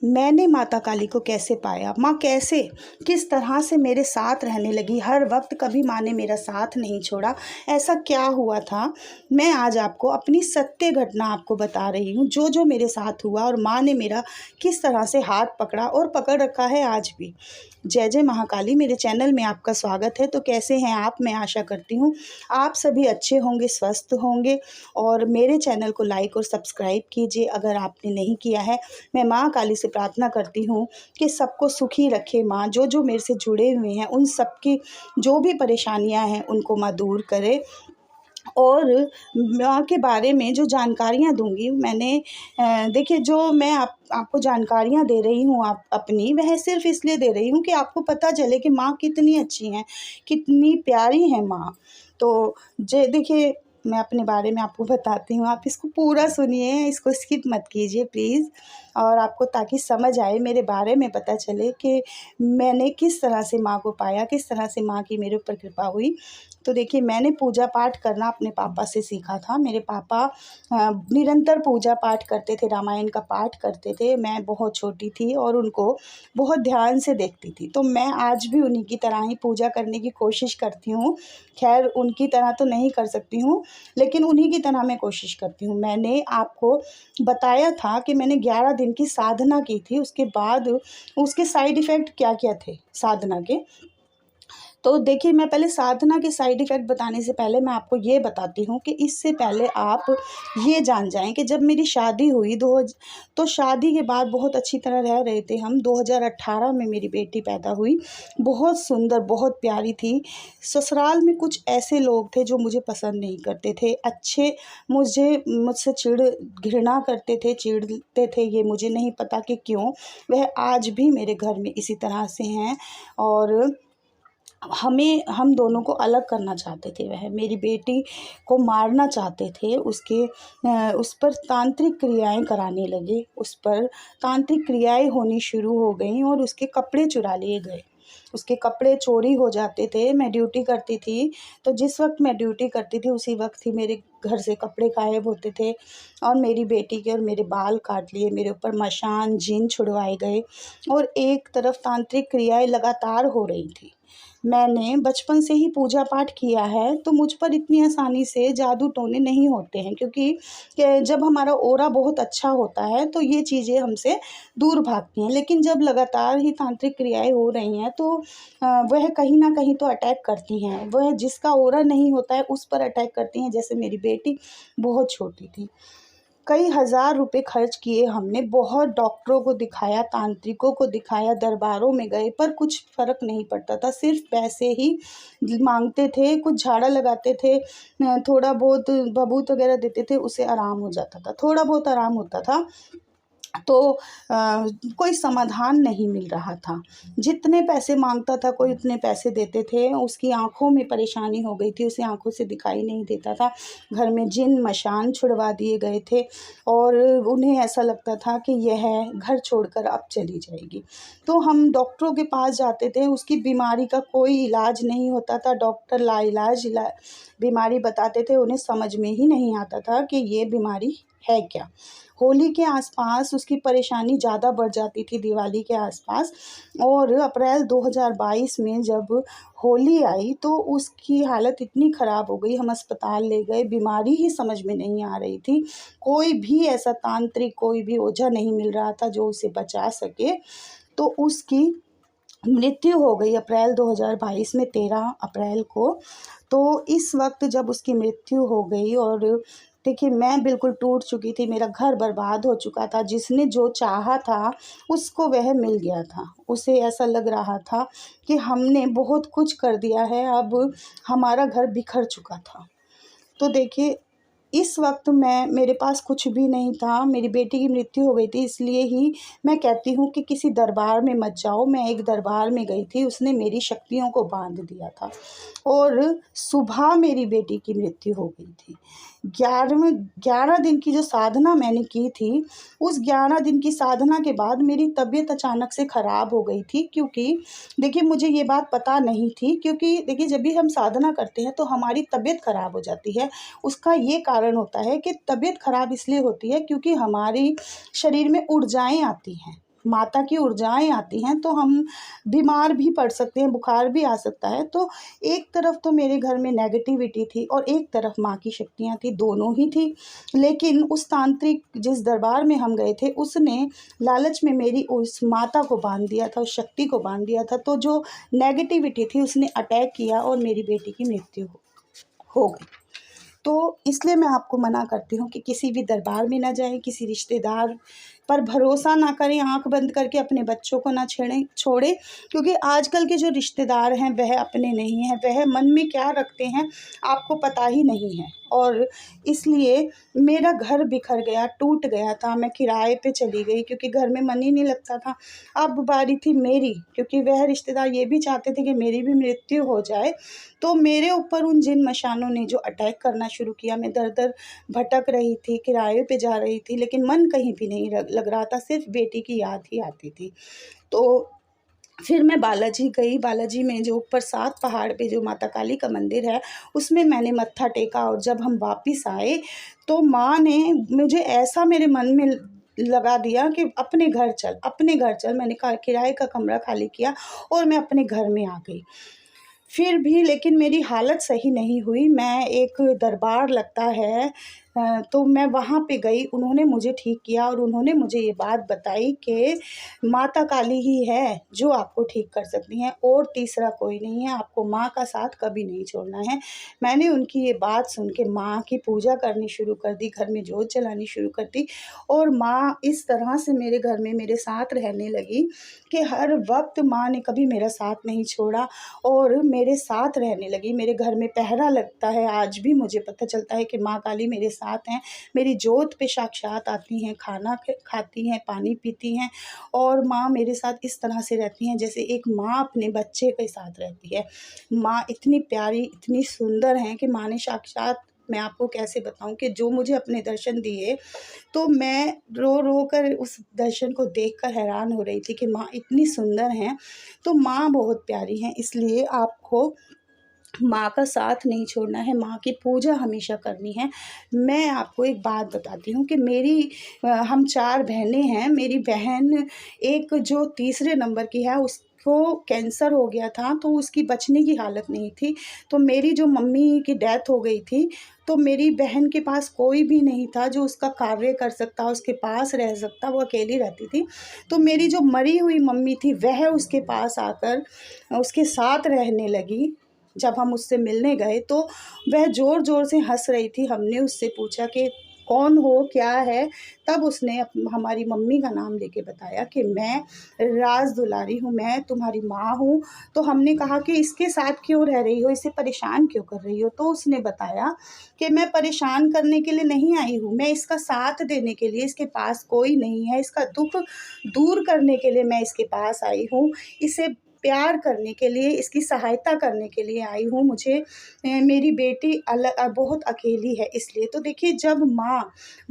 मैंने माता काली को कैसे पाया, माँ कैसे किस तरह से मेरे साथ रहने लगी हर वक्त, कभी माँ ने मेरा साथ नहीं छोड़ा। ऐसा क्या हुआ था, मैं आज आपको अपनी सत्य घटना आपको बता रही हूँ, जो जो मेरे साथ हुआ और माँ ने मेरा किस तरह से हाथ पकड़ा और पकड़ रखा है आज भी। जय जय महाकाली, मेरे चैनल में आपका स्वागत है। तो कैसे हैं आप? मैं आशा करती हूँ आप सभी अच्छे होंगे, स्वस्थ होंगे। और मेरे चैनल को लाइक और सब्सक्राइब कीजिए अगर आपने नहीं किया है। मैं माँ काली से प्रार्थना करती हूँ कि सबको सुखी रखे माँ। जो जो मेरे से जुड़े हुए हैं उन सबकी जो भी परेशानियाँ हैं उनको माँ दूर करे। और माँ के बारे में जो जानकारियाँ दूँगी मैंने, देखिए, जो मैं आपको जानकारियाँ दे रही हूँ आप अपनी, वह सिर्फ़ इसलिए दे रही हूँ कि आपको पता चले कि माँ कितनी अच्छी हैं, कितनी प्यारी हैं माँ। तो देखिए, मैं अपने बारे में आपको बताती हूँ, आप इसको पूरा सुनिए, इसको स्किप मत कीजिए प्लीज़। और आपको ताकि समझ आए, मेरे बारे में पता चले कि मैंने किस तरह से माँ को पाया, किस तरह से माँ की मेरे ऊपर कृपा हुई। तो देखिए, मैंने पूजा पाठ करना अपने पापा से सीखा था। मेरे पापा निरंतर पूजा पाठ करते थे, रामायण का पाठ करते थे। मैं बहुत छोटी थी और उनको बहुत ध्यान से देखती थी। तो मैं आज भी उन्हीं की तरह ही पूजा करने की कोशिश करती हूँ। खैर, उनकी तरह तो नहीं कर सकती हूँ, लेकिन उन्हीं की तरह मैं कोशिश करती हूँ। मैंने आपको बताया था कि मैंने 11 दिन की साधना की थी। उसके बाद उसके साइड इफ़ेक्ट क्या-क्या थे साधना के। तो देखिए, मैं पहले साधना के साइड इफ़ेक्ट बताने से पहले मैं आपको ये बताती हूँ कि इससे पहले आप ये जान जाएँ कि जब मेरी शादी हुई तो शादी के बाद बहुत अच्छी तरह रह रहे थे हम। 2018 में मेरी बेटी पैदा हुई। बहुत सुंदर, बहुत प्यारी थी। ससुराल में कुछ ऐसे लोग थे जो मुझे पसंद नहीं करते थे। मुझसे घृणा करते थे, चिढ़ते थे, ये मुझे नहीं पता कि क्यों। वह आज भी मेरे घर में इसी तरह से हैं और हम दोनों को अलग करना चाहते थे। वह मेरी बेटी को मारना चाहते थे। उस पर तांत्रिक क्रियाएं कराने लगे। उस पर तांत्रिक क्रियाएं होनी शुरू हो गईं और उसके कपड़े चुरा लिए गए। उसके कपड़े चोरी हो जाते थे। मैं ड्यूटी करती थी, तो जिस वक्त मैं ड्यूटी करती थी उसी वक्त ही मेरे घर से कपड़े गायब होते थे और मेरी बेटी के और मेरे बाल काट लिए, मेरे ऊपर मशान, जिन छुड़वाए गए और एक तरफ तांत्रिक क्रियाएं लगातार हो रही थी। मैंने बचपन से ही पूजा पाठ किया है, तो मुझ पर इतनी आसानी से जादू टोने नहीं होते हैं, क्योंकि जब हमारा ऑरा बहुत अच्छा होता है तो ये चीज़ें हमसे दूर भागती हैं। लेकिन जब लगातार ही तांत्रिक क्रियाएं हो रही हैं तो वह कहीं ना कहीं तो अटैक करती हैं। वह जिसका ऑरा नहीं होता है उस पर अटैक करती हैं। जैसे मेरी बेटी बहुत छोटी थी, कई हज़ार रुपए खर्च किए हमने, बहुत डॉक्टरों को दिखाया, तांत्रिकों को दिखाया, दरबारों में गए, पर कुछ फ़र्क नहीं पड़ता था। सिर्फ़ पैसे ही माँगते थे, कुछ झाड़ा लगाते थे, थोड़ा बहुत भभूत वगैरह देते थे, उससे आराम हो जाता था, थोड़ा बहुत आराम होता था। तो कोई समाधान नहीं मिल रहा था। जितने पैसे माँगता था कोई उतने पैसे देते थे। उसकी आँखों में परेशानी हो गई थी, उसे आँखों से दिखाई नहीं देता था। घर में जिन मशान छुड़वा दिए गए थे और उन्हें ऐसा लगता था कि यह घर छोड़कर अब चली जाएगी। तो हम डॉक्टरों के पास जाते थे, उसकी बीमारी का कोई इलाज नहीं होता था। डॉक्टर लाइलाज बीमारी बताते थे, उन्हें समझ में ही नहीं आता था कि ये बीमारी है क्या। होली के आसपास उसकी परेशानी ज़्यादा बढ़ जाती थी, दिवाली के आसपास। और अप्रैल 2022 में जब होली आई तो उसकी हालत इतनी ख़राब हो गई, हम अस्पताल ले गए, बीमारी ही समझ में नहीं आ रही थी। कोई भी ऐसा तांत्रिक, कोई भी ओझा नहीं मिल रहा था जो उसे बचा सके। तो उसकी मृत्यु हो गई अप्रैल 2022 में, 13 अप्रैल को। तो इस वक्त जब उसकी मृत्यु हो गई और देखिए, मैं बिल्कुल टूट चुकी थी, मेरा घर बर्बाद हो चुका था। जिसने जो चाहा था उसको वह मिल गया था। उसे ऐसा लग रहा था कि हमने बहुत कुछ कर दिया है, अब हमारा घर बिखर चुका था। तो देखिए, इस वक्त मेरे पास कुछ भी नहीं था। मेरी बेटी की मृत्यु हो गई थी, इसलिए ही मैं कहती हूँ कि किसी दरबार में मत जाओ। मैं एक दरबार में गई थी, उसने मेरी शक्तियों को बांध दिया था और सुबह मेरी बेटी की मृत्यु हो गई थी। 11 दिन की जो साधना मैंने की थी, उस 11 दिन की साधना के बाद मेरी तबीयत अचानक से ख़राब हो गई थी। क्योंकि देखिए, मुझे ये बात पता नहीं थी, क्योंकि देखिए, जब भी हम साधना करते हैं तो हमारी तबीयत ख़राब हो जाती है। उसका ये कारण होता है कि तबीयत ख़राब इसलिए होती है क्योंकि हमारी शरीर में ऊर्जाएँ आती हैं। माता की ऊर्जाएं आती हैं तो हम बीमार भी पड़ सकते हैं, बुखार भी आ सकता है। तो एक तरफ तो मेरे घर में नेगेटिविटी थी और एक तरफ माँ की शक्तियाँ थी, दोनों ही थी। लेकिन उस तांत्रिक जिस दरबार में हम गए थे उसने लालच में मेरी उस माता को बांध दिया था, उस शक्ति को बांध दिया था। तो जो नेगेटिविटी थी उसने अटैक किया और मेरी बेटी की मृत्यु हो गई। तो इसलिए मैं आपको मना करती हूँ कि किसी भी दरबार में ना जाएं, किसी रिश्तेदार पर भरोसा ना करें, आंख बंद करके अपने बच्चों को ना छोड़ें, क्योंकि आजकल के जो रिश्तेदार हैं वह अपने नहीं हैं, वह मन में क्या रखते हैं आपको पता ही नहीं है। और इसलिए मेरा घर बिखर गया, टूट गया था, मैं किराए पे चली गई क्योंकि घर में मन ही नहीं लगता था। अब बारी थी मेरी, क्योंकि वह रिश्तेदार ये भी चाहते थे कि मेरी भी मृत्यु हो जाए। तो मेरे ऊपर उन जिन मशानों ने जो अटैक करना शुरू किया, मैं दर-दर भटक रही थी, किराए पे जा रही थी, लेकिन मन कहीं भी नहीं लग रहा था, सिर्फ बेटी की याद ही आती थी। तो फिर मैं बालाजी गई, बालाजी में जो ऊपर 7 पहाड़ पे जो माता काली का मंदिर है, उसमें मैंने मत्था टेका। और जब हम वापस आए तो माँ ने मुझे ऐसा मेरे मन में लगा दिया कि अपने घर चल, अपने घर चल। मैंने किराए का कमरा खाली किया और मैं अपने घर में आ गई। फिर भी लेकिन मेरी हालत सही नहीं हुई। मैं एक दरबार लगता है तो मैं वहाँ पे गई, उन्होंने मुझे ठीक किया और उन्होंने मुझे ये बात बताई कि माता काली ही है जो आपको ठीक कर सकती हैं और तीसरा कोई नहीं है, आपको माँ का साथ कभी नहीं छोड़ना है। मैंने उनकी ये बात सुन के माँ की पूजा करनी शुरू कर दी, घर में जोत जलानी शुरू कर दी और माँ इस तरह से मेरे घर में मेरे साथ रहने लगी कि हर वक्त माँ ने कभी मेरा साथ नहीं छोड़ा और मेरे साथ रहने लगी। मेरे घर में पहरा लगता है, आज भी मुझे पता चलता है कि माँ काली मेरे साथ हैं, मेरी जोत पे साक्षात आती हैं, खाना खाती हैं, पानी पीती हैं और माँ मेरे साथ इस तरह से रहती हैं जैसे एक माँ अपने बच्चे के साथ रहती है। माँ इतनी प्यारी, इतनी सुंदर हैं कि माँ ने साक्षात, मैं आपको कैसे बताऊं कि जो मुझे अपने दर्शन दिए तो मैं रो रो कर उस दर्शन को देखकर हैरान हो रही थी कि माँ इतनी सुंदर हैं। तो माँ बहुत प्यारी हैं, इसलिए आपको माँ का साथ नहीं छोड़ना है, माँ की पूजा हमेशा करनी है। मैं आपको एक बात बताती हूँ कि हम 4 बहनें हैं। मेरी बहन एक जो तीसरे नंबर की है उसको कैंसर हो गया था, तो उसकी बचने की हालत नहीं थी। तो मेरी जो मम्मी की डेथ हो गई थी, तो मेरी बहन के पास कोई भी नहीं था जो उसका कार्य कर सकता, उसके पास रह सकता, वो अकेली रहती थी। तो मेरी जो मरी हुई मम्मी थी वह उसके पास आकर उसके साथ रहने लगी। जब हम उससे मिलने गए तो वह ज़ोर-ज़ोर से हँस रही थी। हमने उससे पूछा कि कौन हो, क्या है? तब उसने हमारी मम्मी का नाम लेके बताया कि मैं राज दुलारी हूँ, मैं तुम्हारी माँ हूँ। तो हमने कहा कि इसके साथ क्यों रह रही हो, इसे परेशान क्यों कर रही हो? तो उसने बताया कि मैं परेशान करने के लिए नहीं आई हूँ, मैं इसका साथ देने के लिए, इसके पास कोई नहीं है, इसका दुःख दूर करने के लिए मैं इसके पास आई हूँ, इसे प्यार करने के लिए, इसकी सहायता करने के लिए आई हूँ। मेरी बेटी बहुत अकेली है इसलिए। तो देखिए, जब माँ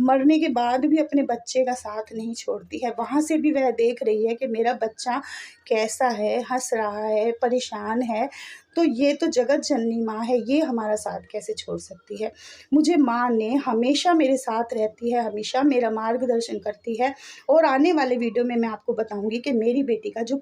मरने के बाद भी अपने बच्चे का साथ नहीं छोड़ती है, वहाँ से भी वह देख रही है कि मेरा बच्चा कैसा है, हँस रहा है, परेशान है, तो ये तो जगत जननी माँ है, ये हमारा साथ कैसे छोड़ सकती है। मुझे माँ ने हमेशा मेरे साथ रहती है, हमेशा मेरा मार्गदर्शन करती है और आने वाले वीडियो में मैं आपको बताऊँगी कि मेरी बेटी का जो